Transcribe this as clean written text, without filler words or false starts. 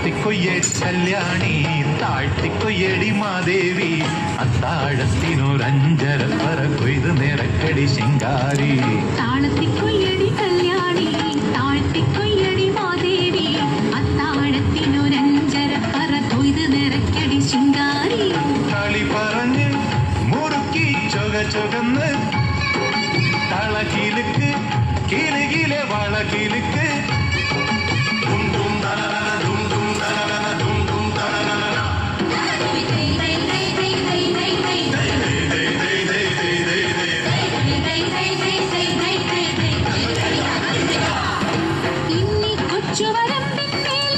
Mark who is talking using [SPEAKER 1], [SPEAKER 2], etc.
[SPEAKER 1] താഴ്ത്തിക്കൊയ്യടി കല്യാണി താഴ്ത്തിക്കൊയ്യടി മാദേവി അത്താഴത്തിനൊരഞ്ചര പറ കൊയ്ത് നിറക്കടി ശിങ്കാരി
[SPEAKER 2] താളത്തിക്കൊയ്യടി കല്യാണി താഴ്ത്തിക്കൊയ്യടി